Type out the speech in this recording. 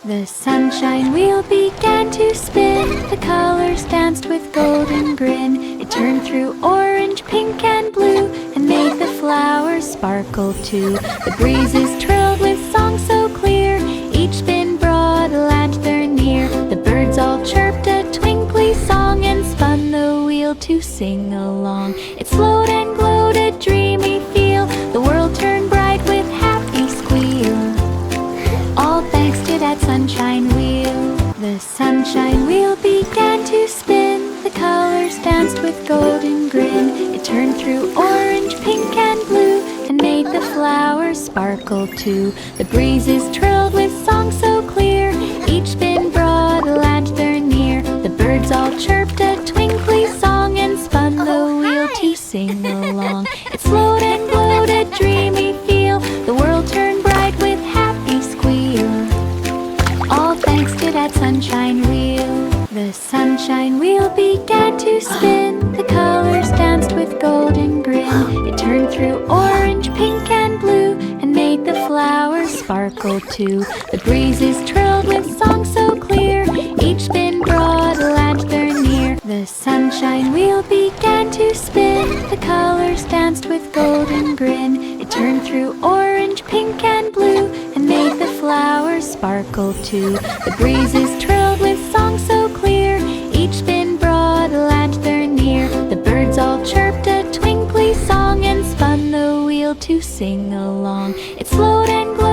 The sunshine wheel began to spin. The colors danced with golden grin. It turned through orange, pink, and blue, and made the flowers sparkle too. The breezes trilled with songs so clear. Each spin brought a lantern near. The birds all chirped a twinkly song and spun the wheel to sing along. It slowed and glowed a dreamy feel. The world turned bright with happy squeal. All thanks to that sunshine wheel. The sunshine wheel began to spin. The colors danced with golden grin. It turned through orange, pink, and blue, and made the flowers sparkle too. The breezes trilled with songs so clear. Each spin brought a lantern near. The birds all chirped a twinkly song and spun the wheel to sing along. It slowed and glowed a dreamy feel. The world turned bright with happy squeal. All thanks to that sunshine wheel. The sunshine wheel began to spin. The colors danced with golden grin. It turned through orange, pink, and blue, and made the flowers sparkle too. The breezes trilled with songs so clear. Each spin brought a lantern near. The sunshine wheel began to spin. The colors danced with golden grin. It turned through orange, pink, and blue, and made the flowers sparkle too. The breezes trilled with songs so clear. Each spin brought a lantern near. The birds all chirped a twinkly song and spun the wheel to sing along. It slowed and glowed